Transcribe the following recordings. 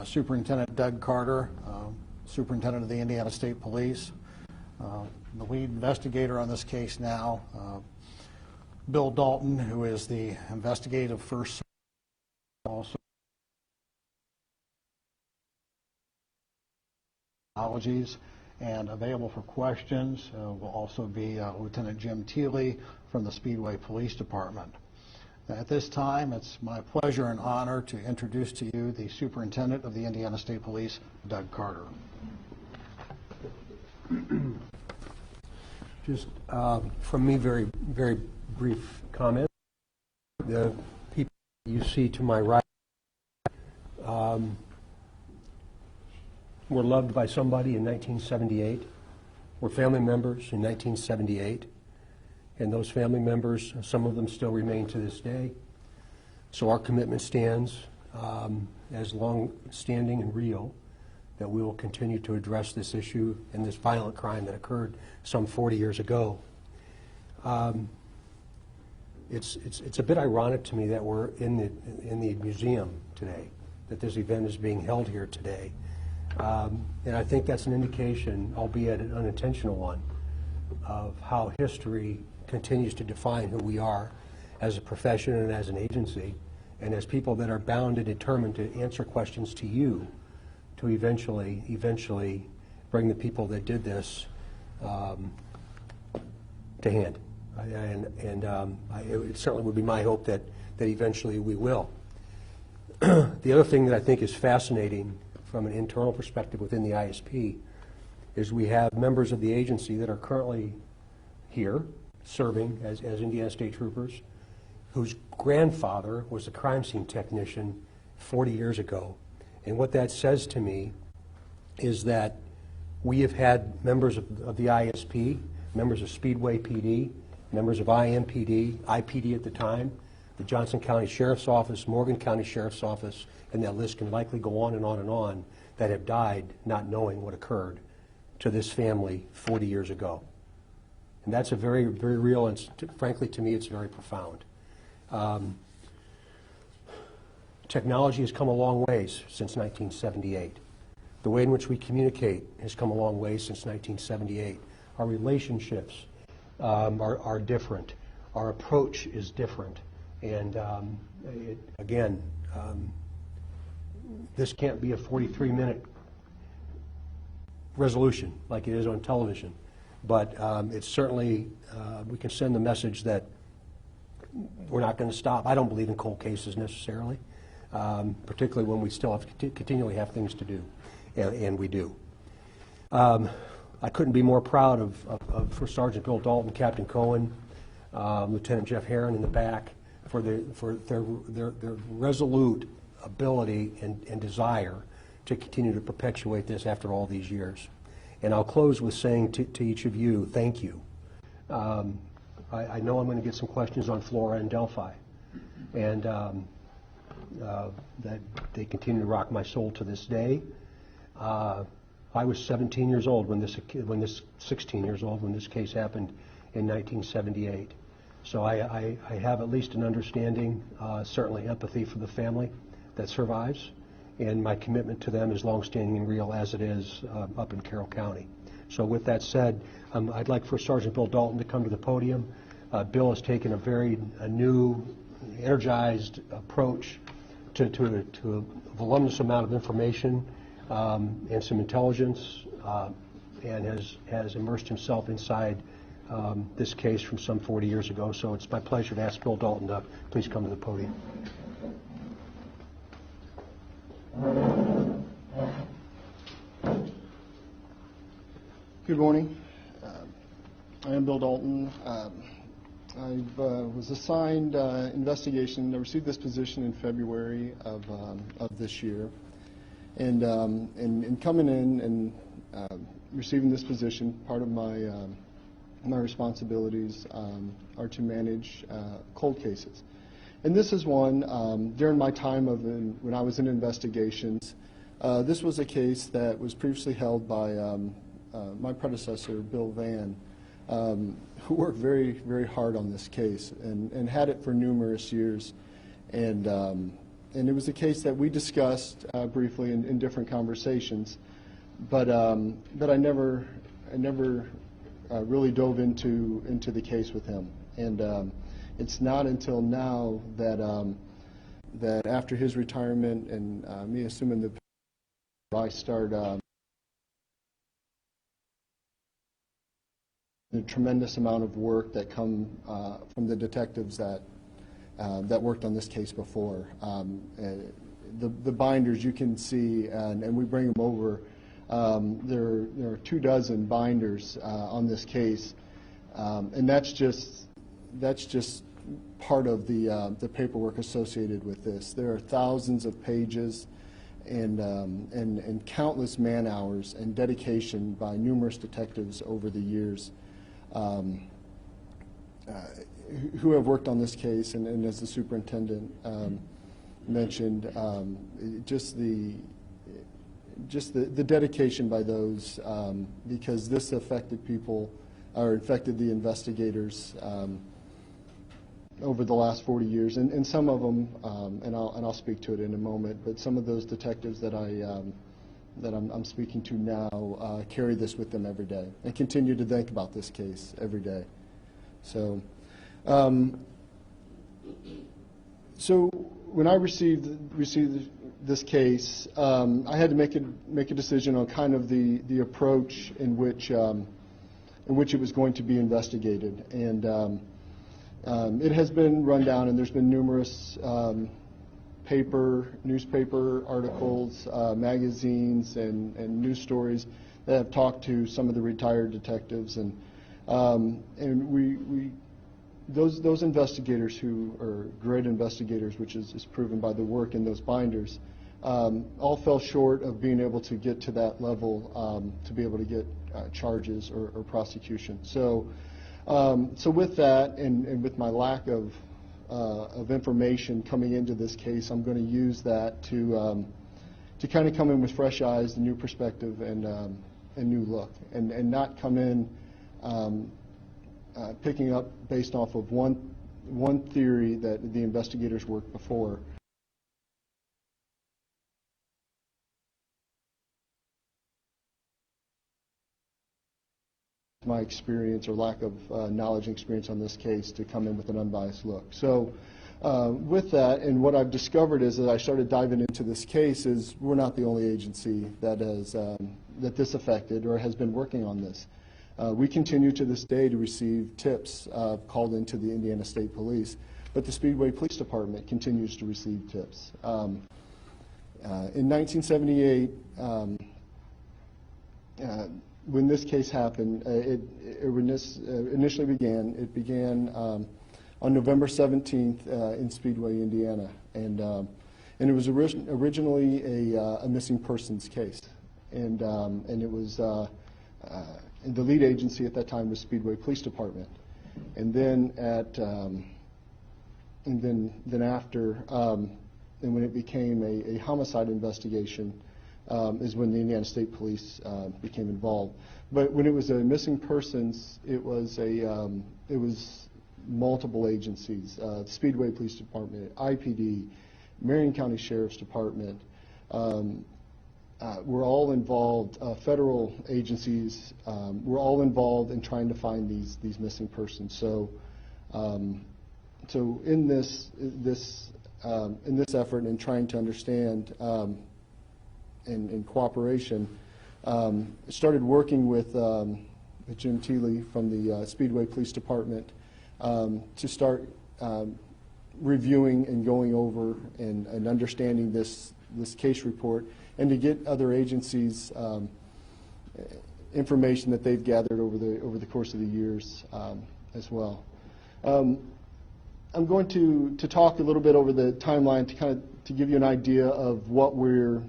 Superintendent Doug Carter, Superintendent of the Indiana State Police. The lead investigator on this case now, Bill Dalton, who is the investigative first, also technologies, and available for questions will also be Lieutenant Jim Teely from the Speedway Police Department. At this time, it's my pleasure and honor to introduce to you the Superintendent of the Indiana State Police, Doug Carter. Just from me, very brief comment. The people you see to my right were loved by somebody in 1978, were family members in 1978, and those family members, some of them still remain to this day. So our commitment stands as long-standing and real, that we will continue to address this issue and this violent crime that occurred some 40 years ago. It's a bit ironic to me that we're in the museum today, that this event is being held here today. And I think that's an indication, albeit an unintentional one, of how history continues to define who we are as a profession and as an agency, and as people that are bound and determined to answer questions to you, to eventually bring the people that did this to hand. It certainly would be my hope that eventually we will. The other thing that I think is fascinating from an internal perspective within the ISP is we have members of the agency that are currently here serving as Indiana State Troopers, whose grandfather was a crime scene technician 40 years ago. And what that says to me is that we have had members of the ISP, members of Speedway PD, members of IMPD, IPD at the time, the Johnson County Sheriff's Office, Morgan County Sheriff's Office, and that list can likely go on and on and on, that have died not knowing what occurred to this family 40 years ago. And that's a very real, and frankly to me it's very profound. Technology has come a long ways since 1978. The way in which we communicate has come a long way since 1978. Our relationships are different. Our approach is different. And again, this can't be a 43-minute resolution like it is on television. But it's certainly, we can send the message that we're not going to stop. I don't believe in cold cases necessarily, particularly when we still have to continually have things to do, and we do. I couldn't be more proud of First Sergeant Bill Dalton, Captain Cohen, Lieutenant Jeff Herron in the back for their resolute ability and desire to continue to perpetuate this after all these years. And I'll close with saying to each of you, thank you. I know I'm going to get some questions on Flora and Delphi, and that they continue to rock my soul to this day. I was 17 years old when this 16 years old when this case happened in 1978. So I have at least an understanding, certainly empathy for the family that survives, and my commitment to them is longstanding and real as it is up in Carroll County. So with that said, I'd like First Sergeant Bill Dalton to come to the podium. Bill has taken a new, energized approach to a voluminous amount of information and some intelligence, and has immersed himself inside this case from some 40 years ago. So it's my pleasure to ask Bill Dalton to please come to the podium. Good morning. I am Bill Dalton. I was assigned investigation. I received this position in February of this year, and in coming in and receiving this position, part of my my responsibilities are to manage cold cases. And this is one, during my time when I was in investigations, this was a case that was previously held by my predecessor, Bill Van, who worked very hard on this case and had it for numerous years. And and it was a case that we discussed briefly in different conversations, but I never really dove into the case with him. And it's not until now that that after his retirement and me assuming the I start the tremendous amount of work that come from the detectives that worked on this case before. The binders you can see, and we bring them over. There are 24 binders on this case, and that's just part of the paperwork associated with this. There are thousands of pages and countless man hours and dedication by numerous detectives over the years who have worked on this case, and as the superintendent mentioned, just the dedication by those, because this affected people, or affected the investigators over the last 40 years, and some of them, and I'll speak to it in a moment, but some of those detectives that I'm speaking to now carry this with them every day and continue to think about this case every day. So when I received this case, I had to make a decision on kind of the approach in which it was going to be investigated, and it has been run down, and there's been numerous newspaper articles, magazines, and news stories that have talked to some of the retired detectives, and those investigators who are great investigators, which is proven by the work in those binders, all fell short of being able to get to that level to be able to get charges or prosecution. So with that, and with my lack of information coming into this case, I'm going to use that to kind of come in with fresh eyes, a new perspective, and a new look, and not come in picking up based off of one theory that the investigators worked before. My experience or lack of knowledge and experience on this case to come in with an unbiased look. So with that, and what I've discovered is that I started diving into this case is we're not the only agency that has that this affected or has been working on this. We continue to this day to receive tips called into the Indiana State Police, but the Speedway Police Department continues to receive tips. In 1978, when this case happened, it initially began on November 17th in Speedway, Indiana, and it was originally a missing persons case, and it was the lead agency at that time was Speedway Police Department, and then when it became a homicide investigation. Is when the Indiana State Police became involved. But when it was a missing persons, it was multiple agencies: Speedway Police Department, IPD, Marion County Sheriff's Department. We're all involved. Federal agencies. We're all involved in trying to find these missing persons. So, in this effort and trying to understand. In cooperation, started working with Jim Teeley from the Speedway Police Department to start reviewing and going over and understanding this case report, and to get other agencies information that they've gathered over the course of the years as well. I'm going to talk a little bit over the timeline to give you an idea of what we're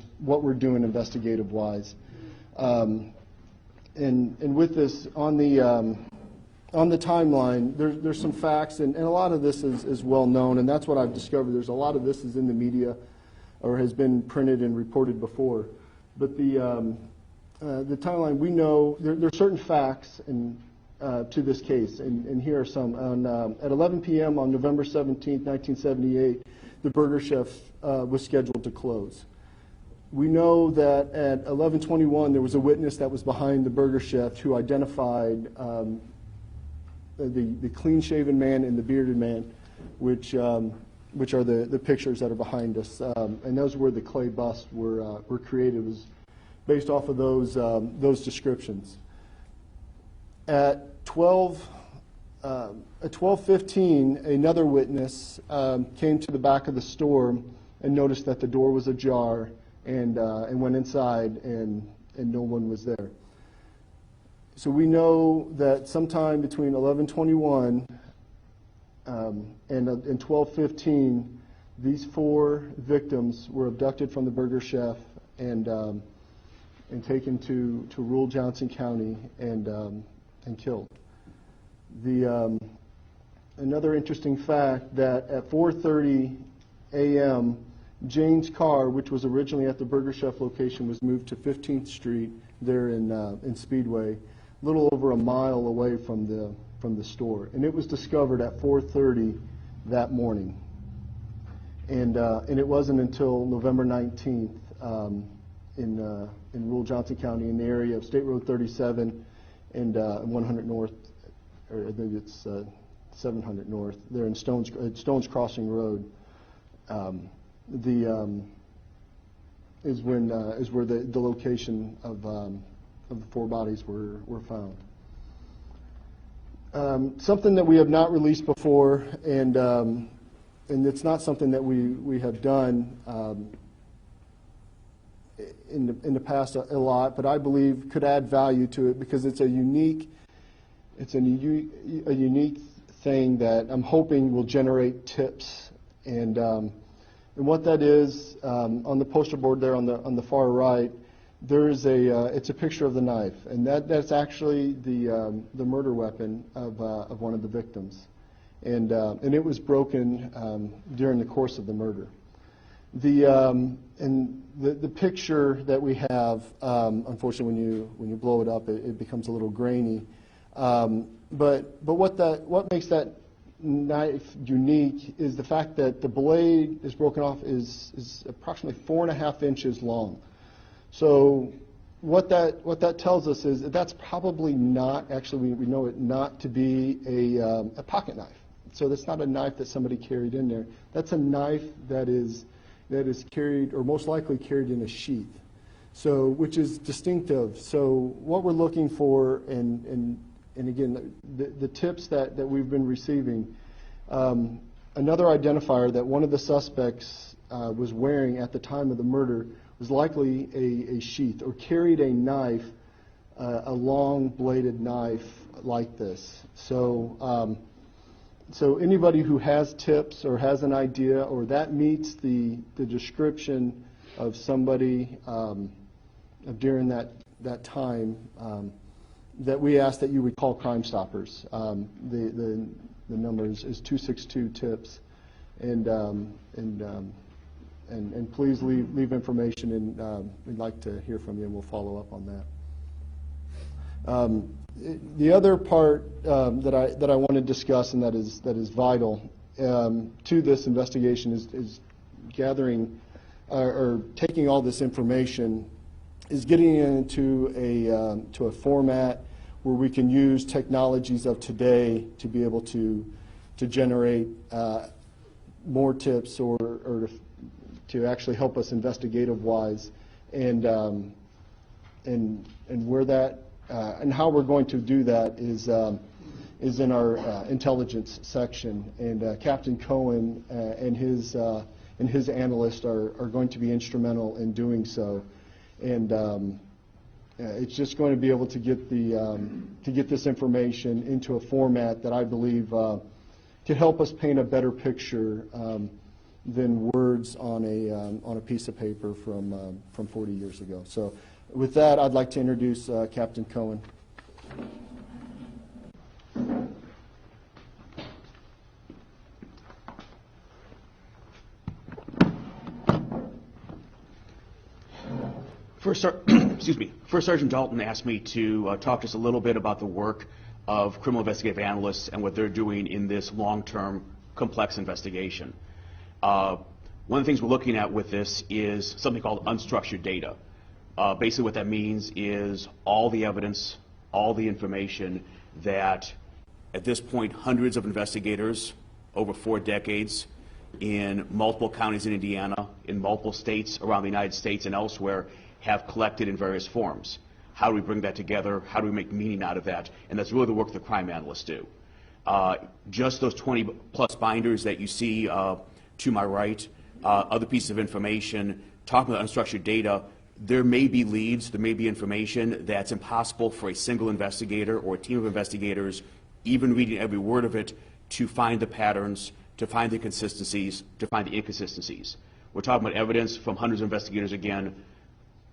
doing investigative wise, and with this on the timeline, there's some facts, and a lot of this is well known, and that's what I've discovered. There's a lot of this is in the media or has been printed and reported before, but the timeline, we know there's certain facts to this case, and here are some. At 11 p.m. on November 17, 1978, the Burger Chef was scheduled to close. We know that at 11:21 there was a witness that was behind the Burger Chef who identified the clean-shaven man and the bearded man, which are the pictures that are behind us, and those were the clay busts were created. It was based off of those descriptions. At 12:15, another witness came to the back of the store and noticed that the door was ajar, and went inside, and no one was there. So we know that sometime between 11:21 and 12:15, these 4 victims were abducted from the Burger Chef and taken to rural Johnson County and killed. Another interesting fact that at 4:30 a.m., Jane's car, which was originally at the Burger Chef location, was moved to 15th Street there in Speedway, a little over a mile away from the store, and it was discovered at 4:30 that morning. And it wasn't until November 19th in rural Johnson County, in the area of State Road 37 and 100 North, or I think it's 700 North, there in Stones Crossing Road. Is where the location of the 4 bodies were found. Something that we have not released before, and it's not something that we have done in the past a lot, but I believe could add value to it because it's a unique thing that I'm hoping will generate tips. And what that is, on the poster board there on the far right, there is it's a picture of the knife, and that's actually the murder weapon of one of the victims, and it was broken during the course of the murder. The picture that we have, unfortunately, when you blow it up, it becomes a little grainy. But what makes that knife unique is the fact that the blade is broken off is approximately 4.5 inches long. So what that tells us is that's probably not, actually we know it not to be a pocket knife. So that's not a knife that somebody carried in there. That's a knife that is carried, or most likely carried in a sheath. So, which is distinctive. So what we're looking for, and again, the tips that we've been receiving, another identifier that one of the suspects was wearing at the time of the murder was likely a sheath, or carried a knife, a long bladed knife like this. So, so anybody who has tips or has an idea, or that meets the description of somebody during that time, that we ask that you would call Crime Stoppers. The number is 262-TIPS, and please leave information, and we'd like to hear from you, and we'll follow up on that. The other part that I want to discuss, and that is vital to this investigation, is gathering or taking all this information, is getting it into a format where we can use technologies of today to be able to generate more tips, or to actually help us investigative-wise, and where that and how we're going to do that is in our intelligence section, and Captain Cohen and his analysts are going to be instrumental in doing so, and it's just going to be able to get this information into a format that I believe can help us paint a better picture than words on a piece of paper from 40 years ago. So with that, I'd like to introduce Captain Cohen. First Sergeant Dalton asked me to talk just a little bit about the work of criminal investigative analysts and what they're doing in this long-term complex investigation. One of the things we're looking at with this is something called unstructured data. Basically what that means is all the evidence, all the information that at this point hundreds of investigators over 4 decades in multiple counties in Indiana, in multiple states around the United States and elsewhere have collected in various forms. How do we bring that together? How do we make meaning out of that? And that's really the work the crime analysts do. Just those 20 plus binders that you see to my right, other pieces of information, talking about unstructured data, there may be leads, there may be information that's impossible for a single investigator or a team of investigators, even reading every word of it, to find the patterns, to find the consistencies, to find the inconsistencies. We're talking about evidence from hundreds of investigators again,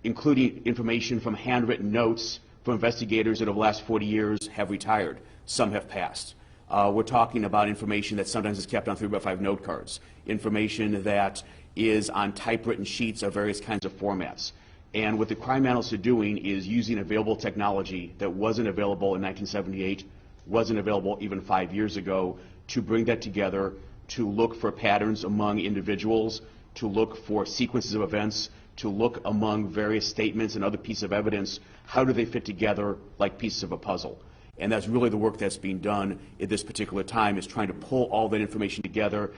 including information from handwritten notes from investigators that over the last 40 years have retired. Some have passed. We're talking about information that sometimes is kept on 3x5 note cards, information that is on typewritten sheets of various kinds of formats. And what the crime analysts are doing is using available technology that wasn't available in 1978, wasn't available even 5 years ago, to bring that together, to look for patterns among individuals, to look for sequences of events, to look among various statements and other pieces of evidence. How do they fit together like pieces of a puzzle? And that's really the work that's being done at this particular time, is trying to pull all that information together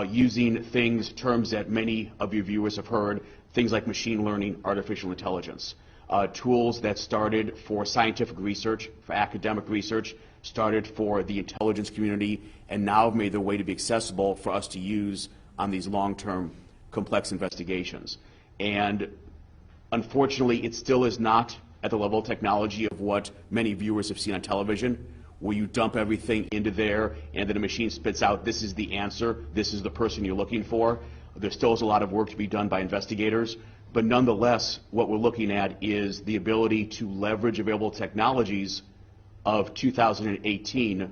using terms that many of your viewers have heard, things like machine learning, artificial intelligence. Tools that started for scientific research, for academic research, started for the intelligence community, and now have made their way to be accessible for us to use on these long-term complex investigations. And unfortunately, it still is not at the level of technology of what many viewers have seen on television, where you dump everything into there and then a machine spits out, this is the answer, this is the person you're looking for. There still is a lot of work to be done by investigators, but nonetheless, what we're looking at is the ability to leverage available technologies of 2018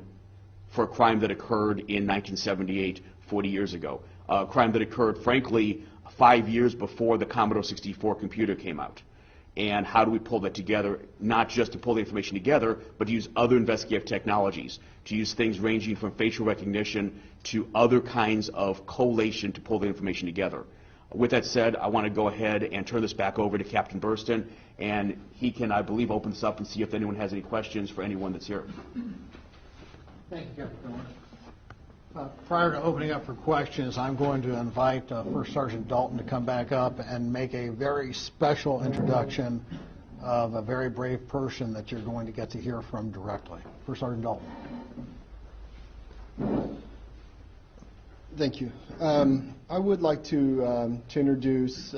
for a crime that occurred in 1978, 40 years ago. A crime that occurred, frankly, 5 years before the Commodore 64 computer came out. And how do we pull that together, not just to pull the information together, but to use other investigative technologies, to use things ranging from facial recognition to other kinds of collation to pull the information together. With that said, I want to go ahead and turn this back over to Captain Burston, and he can, I believe, open this up and see if anyone has any questions for anyone that's here. Thank you, Captain Miller. Prior to opening up for questions, I'm going to invite First Sergeant Dalton to come back up and make a very special introduction of a very brave person that you're going to get to hear from directly. First Sergeant Dalton. Thank you. I would like to introduce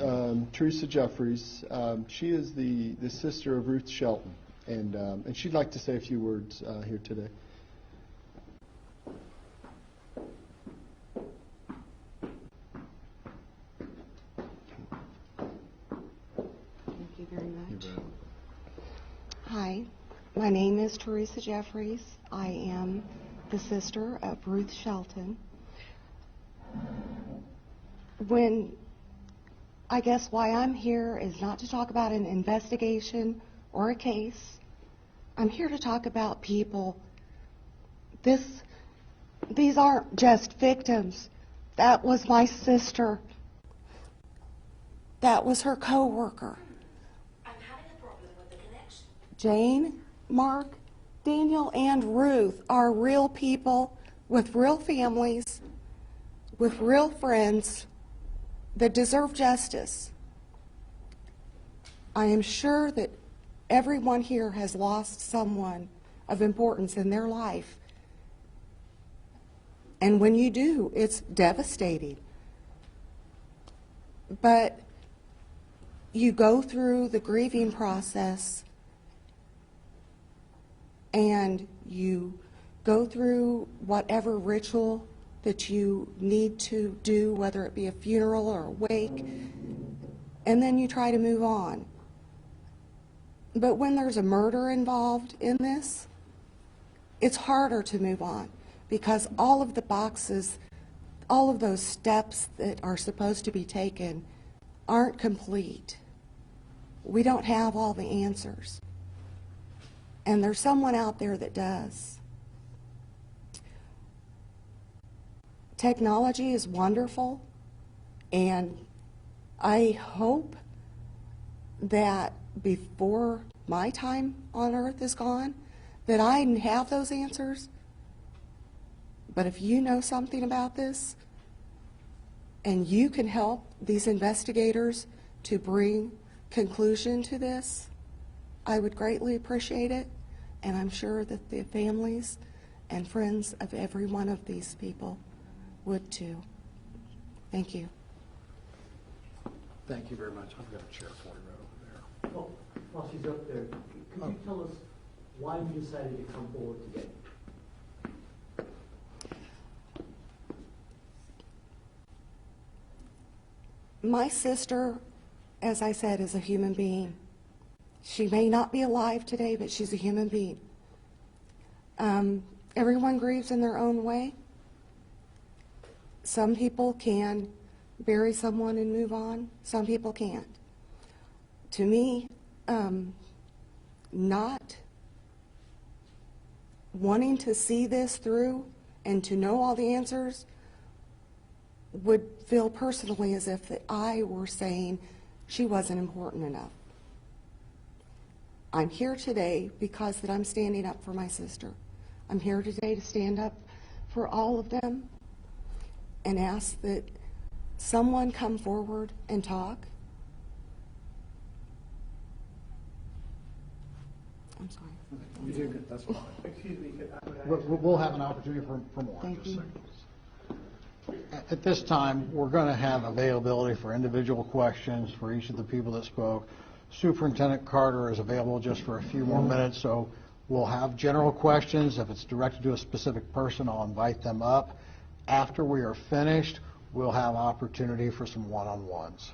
Teresa Jeffries. She is the sister of Ruth Shelton, and she'd like to say a few words here today. Thank you very much. Hi, my name is Teresa Jeffries. I am the sister of Ruth Shelton. I guess why I'm here is not to talk about an investigation or a case. I'm here to talk about people. These aren't just victims. That was my sister. That was her co-worker. I'm having a problem with the connection. Jane, Mark, Daniel, and Ruth are real people with real families, with real friends that deserve justice. I am sure that everyone here has lost someone of importance in their life. And when you do, it's devastating. But you go through the grieving process and you go through whatever ritual that you need to do, whether it be a funeral or a wake, and then you try to move on. But when there's a murder involved in this, it's harder to move on because all of the boxes, all of those steps that are supposed to be taken aren't complete. We don't have all the answers. And there's someone out there that does. Technology is wonderful, And I hope that before my time on earth is gone, that I have those answers. But if you know something about this, and you can help these investigators to bring conclusion to this, I would greatly appreciate it. And I'm sure that the families and friends of every one of these people would too. Thank you. Thank you very much. I've got a chair for you right over there. Well, while she's up there, could you tell us why you decided to come forward today? My sister, as I said, is a human being. She may not be alive today, but she's a human being. Everyone grieves in their own way. Some people can bury someone and move on. Some people can't. To me, not wanting to see this through and to know all the answers would feel personally as if that I were saying she wasn't important enough. I'm here today because that I'm standing up for my sister. I'm here today to stand up for all of them and ask that someone come forward and talk. I'm sorry. You did good. That's fine. Excuse me, We'll have an opportunity for more. Thank Just a you. second. At this time, we're going to have availability for individual questions for each of the people that spoke. Superintendent Carter is available just for a few more minutes, so we'll have general questions. If it's directed to a specific person, I'll invite them up. After we are finished, we'll have opportunity for some one-on-ones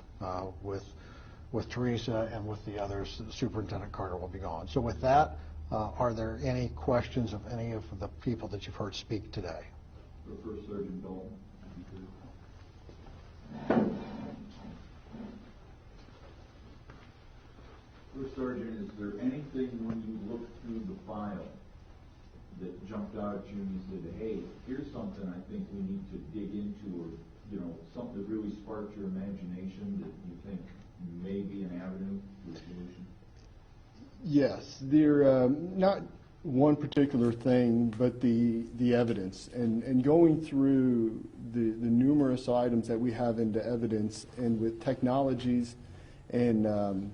with Teresa and with the others. Superintendent Carter will be gone. So with that, are there any questions of any of the people that you've heard speak today? The First Sergeant Dalton. First Sergeant, is there anything when you looked through the file that jumped out at you and you said, hey, here's something I think we need to dig into, or, you know, something that really sparked your imagination that you think may be an avenue for solution? Yes, there, not one particular thing, but the evidence. And going through the numerous items that we have into evidence, and with technologies and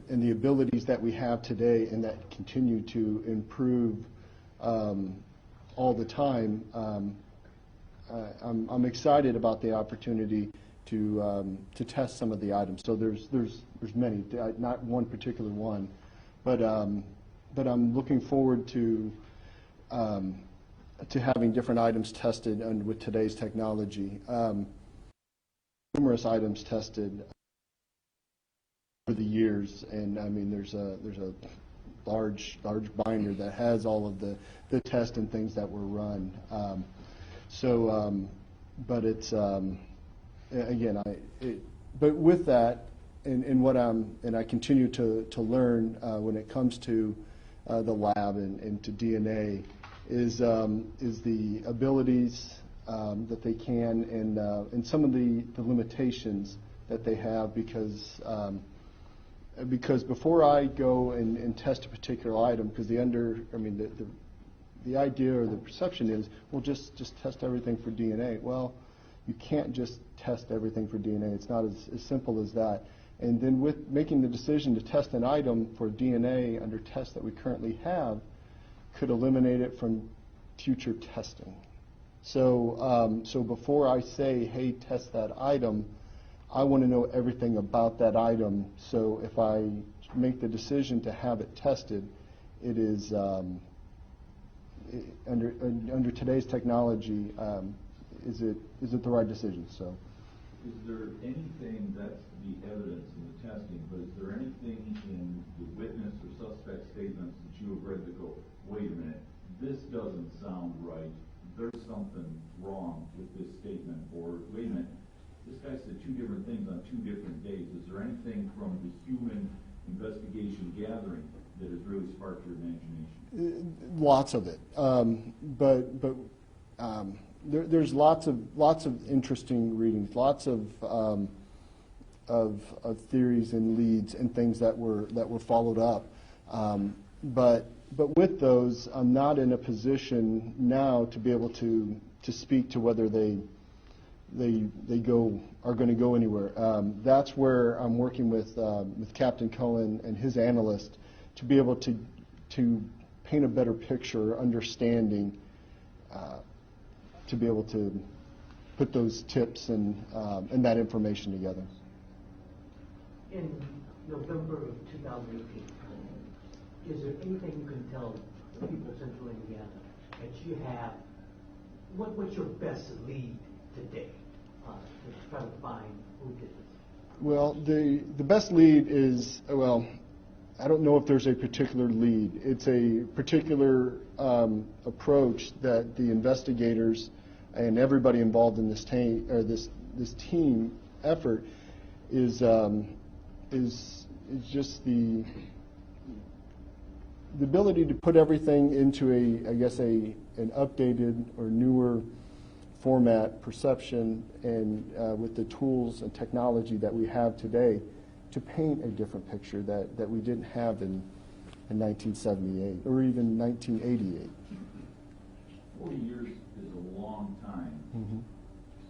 the abilities that we have today and that continue to improve all the time, I'm excited about the opportunity to test some of the items. So there's many, not one particular one, but I'm looking forward to having different items tested, and with today's technology, numerous items tested over the years, and I mean there's a large binder that has all of the tests and things that were run. But it's again, but with that, and what I continue to learn when it comes to the lab and to DNA is the abilities that they can, and some of the limitations that they have, because before I go and test a particular item, because the idea or the perception is, well, just test everything for DNA. Well, you can't just test everything for DNA. It's not as simple as that. And then with making the decision to test an item for DNA under tests that we currently have, could eliminate it from future testing. So before I say, hey, test that item, I want to know everything about that item. So if I make the decision to have it tested, it is under today's technology, is it the right decision? So, is there anything, that's the evidence in the testing, but is there anything in the witness or suspect statements that you have read that go, wait a minute, this doesn't sound right, there's something wrong with this statement, or wait a minute, this guy said two different things on two different days. Is there anything from the human investigation gathering that has really sparked your imagination? Lots of it, there's lots of interesting readings, lots of of theories and leads and things that were followed up. But with those, I'm not in a position now to be able to speak to whether they are going to go anywhere. That's where I'm working with Captain Cullen and his analyst to be able to paint a better picture, understanding, to be able to put those tips and that information together. In November of 2018, is there anything you can tell the people of Central Indiana that you have? What's your best lead today to try to find who did this? Well, the best lead is, well, I don't know if there's a particular lead. It's a particular approach that the investigators and everybody involved in this team effort is just the ability to put everything into an updated or newer format, perception, and with the tools and technology that we have today to paint a different picture that we didn't have in 1978 or even 1988. 40 years is a long time,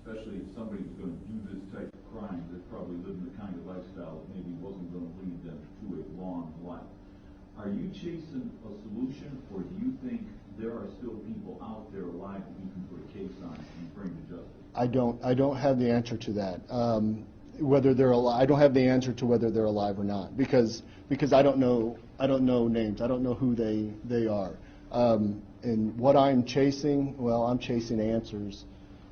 especially if somebody's going to do this type of crime. They're probably living the kind of lifestyle that maybe wasn't going to lead them to a long life. Are you chasing a solution, or do you think there are still people out there alive that you can put a case on and bring to justice? I don't have the answer to that. Whether they're alive, I don't have the answer to whether they're alive or not because I don't know names. I don't know who they are. And what I'm chasing, well, I'm chasing answers.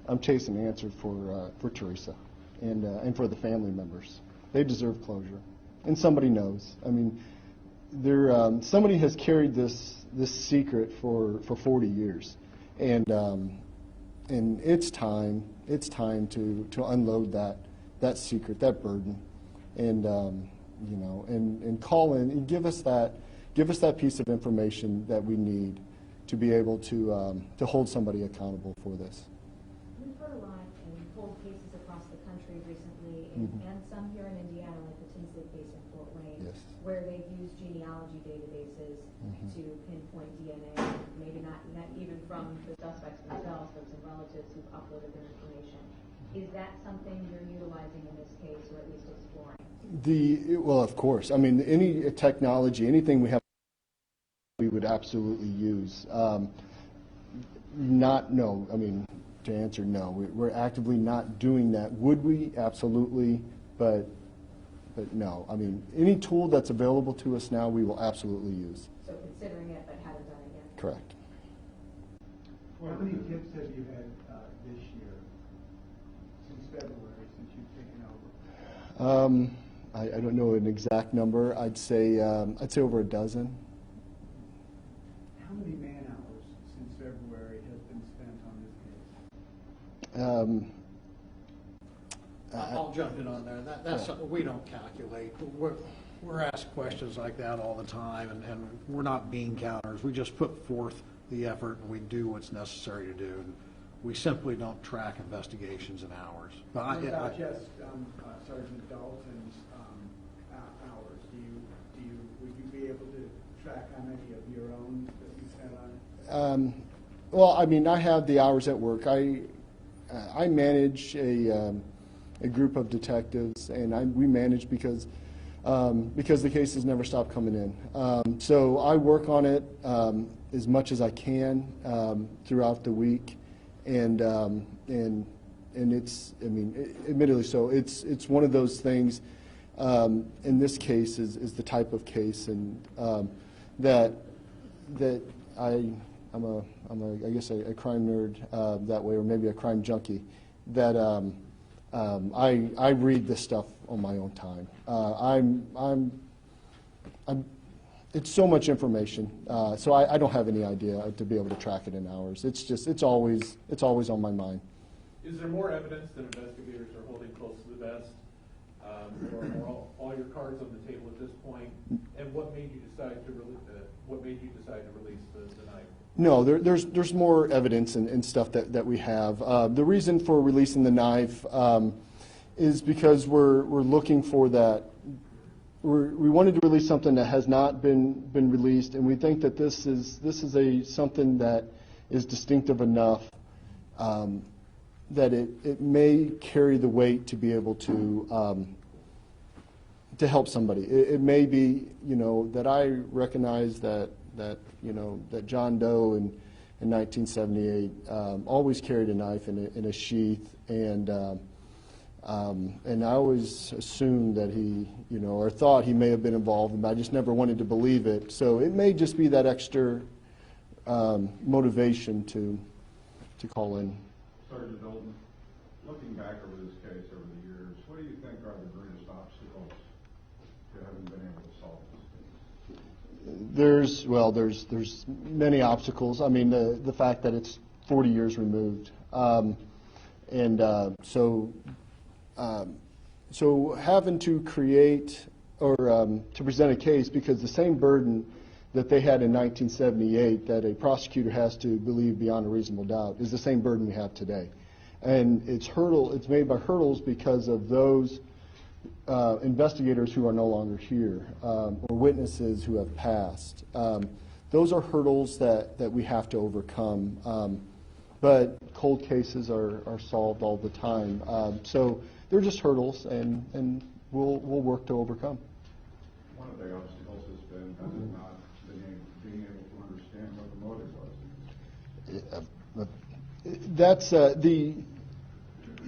I'm chasing answers for Teresa and for the family members. They deserve closure, and somebody knows. I mean, somebody has carried this secret for 40 years, and it's time to unload that secret, that burden, and and call in and give us that piece of information that we need to be able to hold somebody accountable for this. We've heard a lot in cold cases across the country recently, and some here in Indiana, like the Tinsley case in Fort Wayne, Yes. where they've used genealogy databases to pinpoint DNA, maybe not even from the suspects themselves, but some relatives who've uploaded their information. Is that something you're utilizing in this case, or at least exploring? Well, of course. I mean, any technology, anything we have, we would absolutely use. No. I mean, to answer no, we're actively not doing that. Would we? Absolutely, but no. I mean, any tool that's available to us now, we will absolutely use. So considering it, but haven't done it yet? Correct. How many tips have you had this year, since February, since you've taken over? I don't know an exact number. I'd say over a dozen. How many man-hours since February has been spent on this case? I'll jump in on there. That's something we don't calculate. We're asked questions like that all the time, and we're not bean counters. We just put forth the effort, and we do what's necessary to do. And we simply don't track investigations in hours. But What about just Sergeant Dalton's hours? Would you be able to track how many of your own that you spent on it? Well, I mean, I have the hours at work. I manage a group of detectives, and we manage because the cases never stop coming in. So I work on it as much as I can throughout the week, and it's, I mean, admittedly so. It's one of those things. In this case is the type of case, and that I'm I guess a crime nerd that way, or maybe a crime junkie. That I read this stuff on my own time. It's so much information, so I don't have any idea to be able to track it in hours. It's always on my mind. Is there more evidence that investigators are holding close to the vest, or are all your cards on the table at this point? And what made you decide to release the knife? No, there's more evidence and stuff that we have. The reason for releasing the knife is because we're looking for that. We wanted to release something that has not been released, and we think that this is something that is distinctive enough that it may carry the weight to be able to help somebody. It may be, that I recognize that John Doe in 1978 always carried a knife in a sheath, and I always assumed that he, or thought he may have been involved, but I just never wanted to believe it. So it may just be that extra motivation to call in. Sergeant Dalton, looking back over this case over the years, what do you think are the greatest obstacles to having been able to solve this case? There's many obstacles. I mean, the fact that it's 40 years removed, so having to create or to present a case, because the same burden that they had in 1978 that a prosecutor has to believe beyond a reasonable doubt is the same burden we have today. And it's made by hurdles because of those investigators who are no longer here, or witnesses who have passed. Those are hurdles that we have to overcome. But cold cases are solved all the time. So they're just hurdles, and we'll work to overcome. One of the obstacles has been, has it not, being able to understand what the motive was?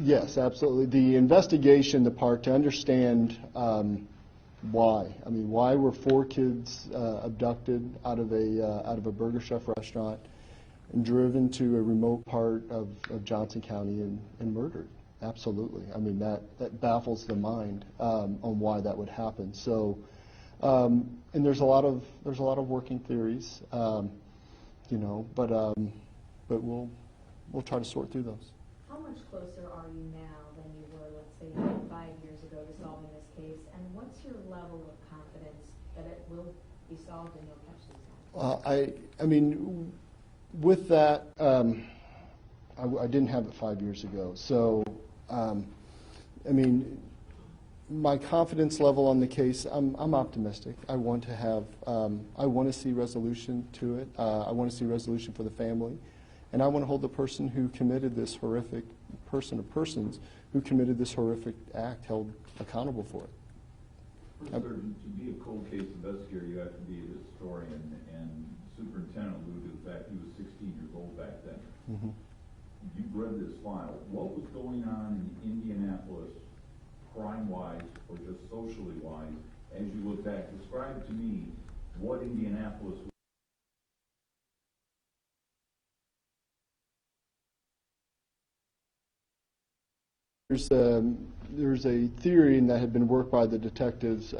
Yes, absolutely. The investigation, the part to understand why. I mean, why were 4 kids abducted out of a Burger Chef restaurant and driven to a remote part of Johnson County and murdered? Absolutely. I mean, that baffles the mind on why that would happen. So, and there's a lot of working theories, but we'll try to sort through those. How much closer are you now than you were, let's say, 5 years ago to solving this case? And what's your level of confidence that it will be solved and you'll catch these guys? I mean, with that, I didn't have it 5 years ago. So, I mean, my confidence level on the case, I'm optimistic. I want to see resolution to it. I want to see resolution for the family. And I want to hold the person who committed this horrific, persons who committed this horrific act held accountable for it. First, sir, to be a cold case investigator, you have to be a historian, and the superintendent alluded to the fact he was 16 years old back then. Mm-hmm. You've read this file. What was going on in Indianapolis, crime-wise or just socially-wise, as you look back? Describe to me what Indianapolis was. There's a theory that had been worked by the detectives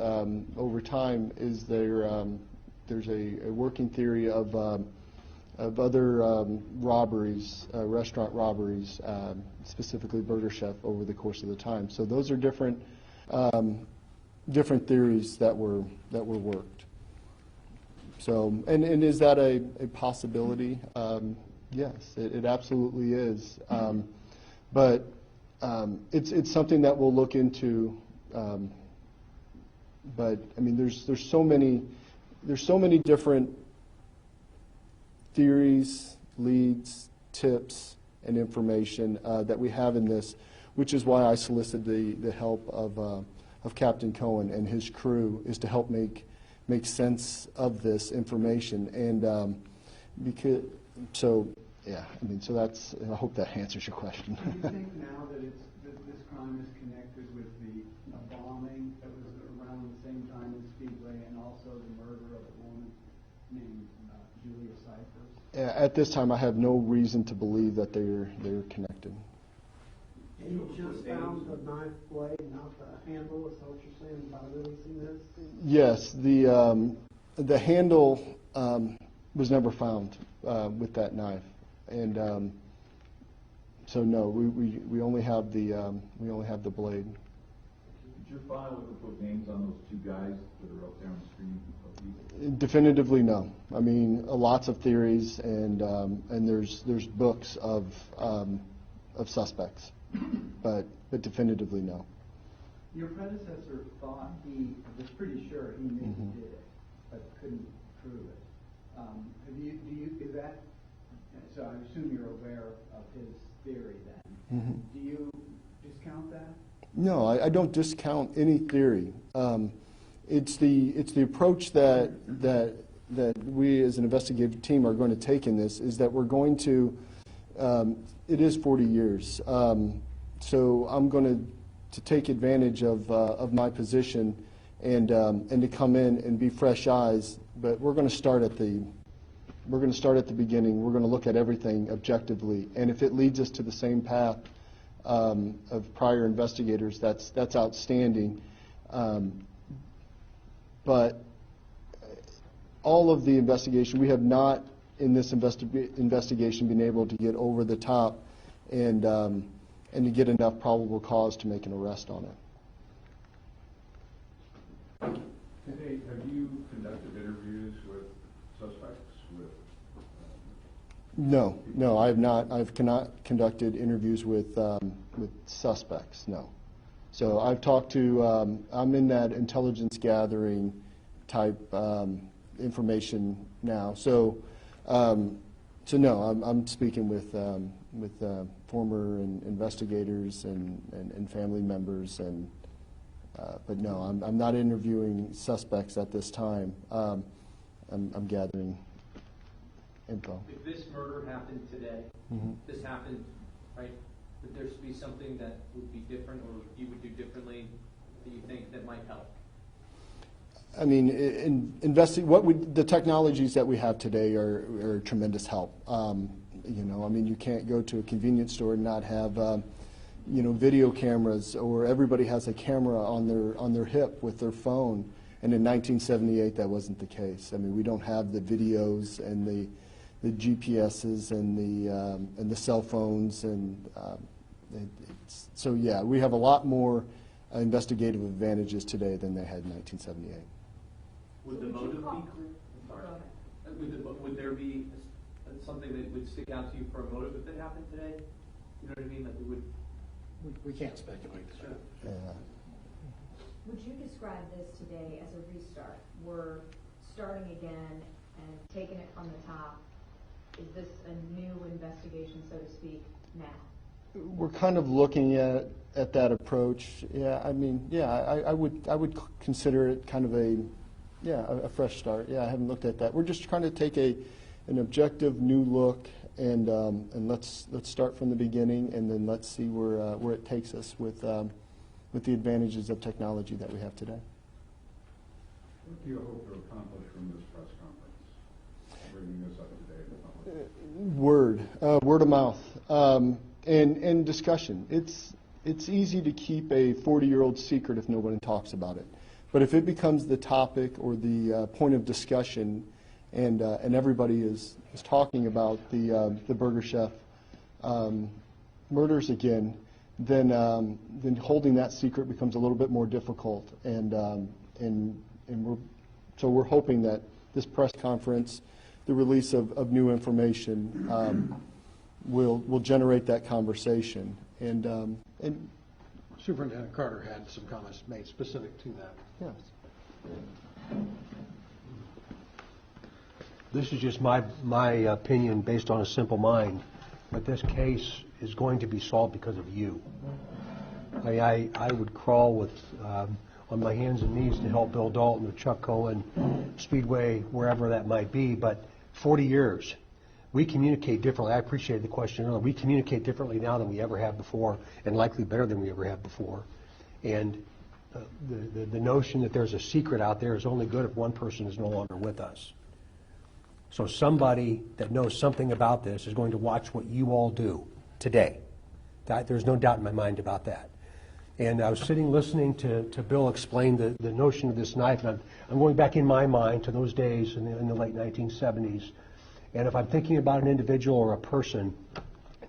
over time. There's a working theory of other robberies, restaurant robberies, specifically Burger Chef, over the course of the time. So those are different theories that were worked. So, and is that a possibility? Yes, it absolutely is. But it's something that we'll look into. But I mean, there's so many different theories, leads, tips, and information that we have in this, which is why I solicited the help of Captain Cohen and his crew, is to help make sense of this information. And so that's. I hope that answers your question. Do you think now that this crime is connected with a bombing that was around the same time as Speedway, and also the murder of a woman named Julia Cyphers? At this time, I have no reason to believe that they're connected. You just found the knife blade, not the handle. Is that what you're saying about releasing this? Yes, the handle was never found with that knife, and so no, we only have the blade. Did your file ever put names on those 2 guys that are up there on the screen? Definitively, no. I mean, lots of theories, and there's books of suspects, but definitively, no. Your predecessor thought he was pretty sure he maybe did it, but couldn't prove it. Is that, so I assume you're aware of his theory then. Do you discount that? No, I don't discount any theory. It's the approach that we as an investigative team are going to take in this, is that we're going to, it is 40 years. So I'm going to take advantage of my position and to come in and be fresh eyes. But we're going to start at the beginning. We're going to look at everything objectively, and if it leads us to the same path of prior investigators, that's outstanding. But all of the investigation, we have not in this investigation been able to get over the top and to get enough probable cause to make an arrest on it. Hey, have you conducted interviews with suspects? No, I have not. I've not conducted interviews with suspects. No. So I've talked to. I'm in that intelligence gathering type information now. So no, I'm speaking with former investigators and family members but no, I'm not interviewing suspects at this time. I'm gathering info. If this murder happened today, this happened, right, would there be something that would be different or you would do differently that you think that might help? I mean, the technologies that we have today are a tremendous help. You know, I mean, you can't go to a convenience store and not have video cameras, or everybody has a camera on their hip with their phone. And in 1978, that wasn't the case. I mean, we don't have the videos and the GPSs and the cell phones, so yeah, we have a lot more investigative advantages today than they had in 1978. Would the motive be clear? Would there be something that would stick out to you for a motive if it happened today? You know what I mean? Like we can't speculate. Sure. Yeah. Would you describe this today as a restart? We're starting again and taking it from the top. Is this a new investigation, so to speak, now? We're kind of looking at that approach. Yeah, I mean, yeah, I would consider it kind of a fresh start. Yeah, I haven't looked at that. We're just trying to take an objective new look, and let's start from the beginning, and then let's see where it takes us with the advantages of technology that we have today. What do you hope to accomplish from this press conference, bringing this up today in the public? Word of mouth, and discussion. It's easy to keep a 40-year-old secret if nobody talks about it. But if it becomes the topic or the point of discussion, and everybody is talking about the Burger Chef murders again, then holding that secret becomes a little bit more difficult. And we're hoping that this press conference, the release of new information, will generate that conversation. And Superintendent Carter had some comments made specific to that. yes. This is just my opinion based on a simple mind, but this case is going to be solved because of you. I would crawl with on my hands and knees to help Bill Dalton or Chuck Cohen, Speedway, wherever that might be, but 40 years. We communicate differently. I appreciated the question earlier. We communicate differently now than we ever have before, and likely better than we ever have before. And the notion that there's a secret out there is only good if one person is no longer with us. So somebody that knows something about this is going to watch what you all do today. There's no doubt in my mind about that. And I was sitting listening to Bill explain the notion of this knife, and I'm going back in my mind to those days in the late 1970s. And if I'm thinking about an individual or a person,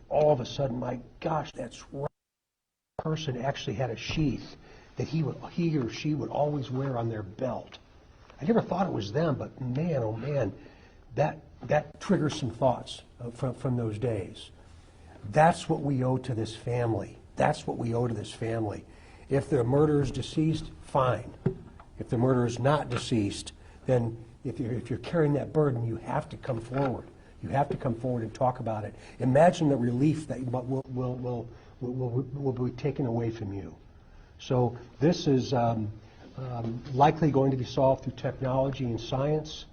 all of a sudden, my gosh, that's right. That person actually had a sheath that he or she would always wear on their belt. I never thought it was them, but man, oh man, that triggers some thoughts from those days. That's what we owe to this family. That's what we owe to this family. If the murderer is deceased, fine. If the murderer is not deceased, then if you're carrying that burden, you have to come forward. You have to come forward and talk about it. Imagine the relief that will be taken away from you. So this is likely going to be solved through technology and science,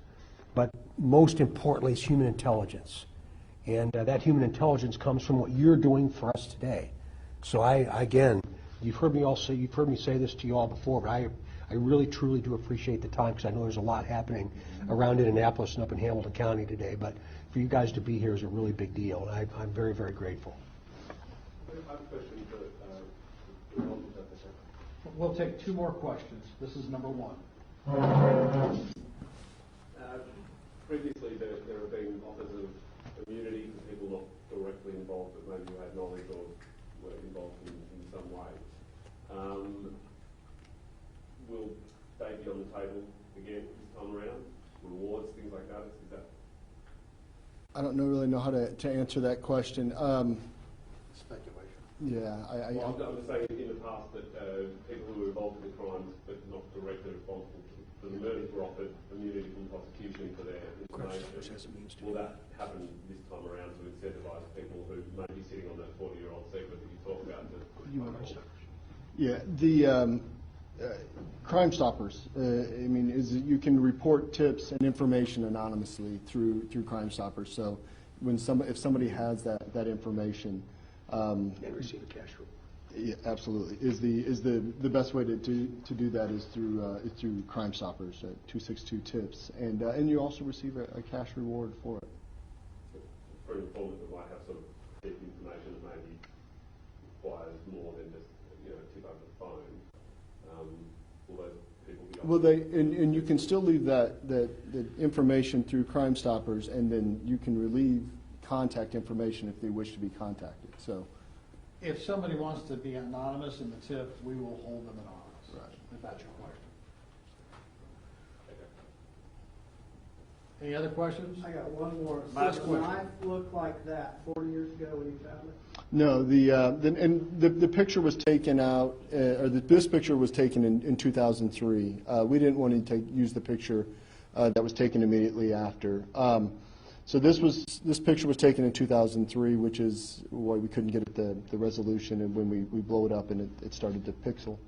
but most importantly is human intelligence. And that human intelligence comes from what you're doing for us today. So again, you've heard me say this to you all before, but I really, truly do appreciate the time, because I know there's a lot happening around Indianapolis and up in Hamilton County today. But for you guys to be here is a really big deal, and I'm very, very grateful. I have a question for We'll take 2 more questions. This is number 1. Previously, there have been offers of immunity for people not directly involved, but maybe who had knowledge or were involved in some way. Will they be on the table again this time around? Rewards, things like that? Is that? I don't really know how to answer that question. Speculation. Yeah, I'm just saying in the past that people who were involved in the crimes but not directly responsible for the murders were offered immunity from prosecution for their information. Will that happen this time around to incentivise people who may be sitting on that 40-year-old secret that you talk about? Yeah, the Crime Stoppers. I mean, you can report tips and information anonymously through Crime Stoppers. So if somebody has that information, And receive a cash reward. Yeah, absolutely. Is the best way to do that is through Crime Stoppers at 262 tips, and you also receive a cash reward for it. For an informant that might have some deep information that maybe requires more than just tip over the phone, will those people be? Well, and you can still leave that information through Crime Stoppers, and then you can relieve contact information if they wish to be contacted. So. If somebody wants to be anonymous in the tip, we will hold them anonymous. Right. If that's your question. Any other questions? I got one more. Last So the question. knife looked like that 40 years ago when you found it? No, the picture was taken out, this picture was taken in 2003. We didn't want to use the picture that was taken immediately after. So this picture was taken in 2003, which is why we couldn't get it the resolution, and when we blow it up and it started to pixel.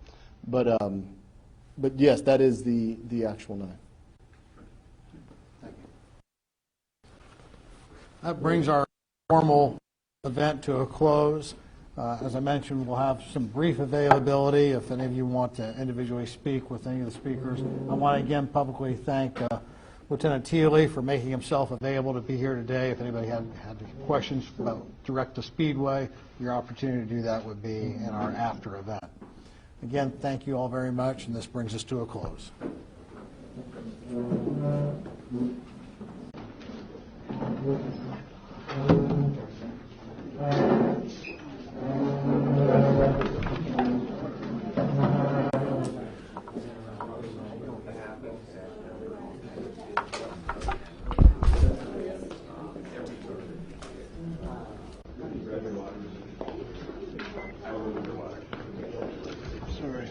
But yes, that is the actual knife. Thank you. That brings our formal event to a close. As I mentioned, we'll have some brief availability if any of you want to individually speak with any of the speakers. I want to again publicly thank Lieutenant Thiele for making himself available to be here today. If anybody had questions about direct to Speedway, your opportunity to do that would be in our after event. Again, thank you all very much, and this brings us to a close.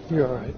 You're all right.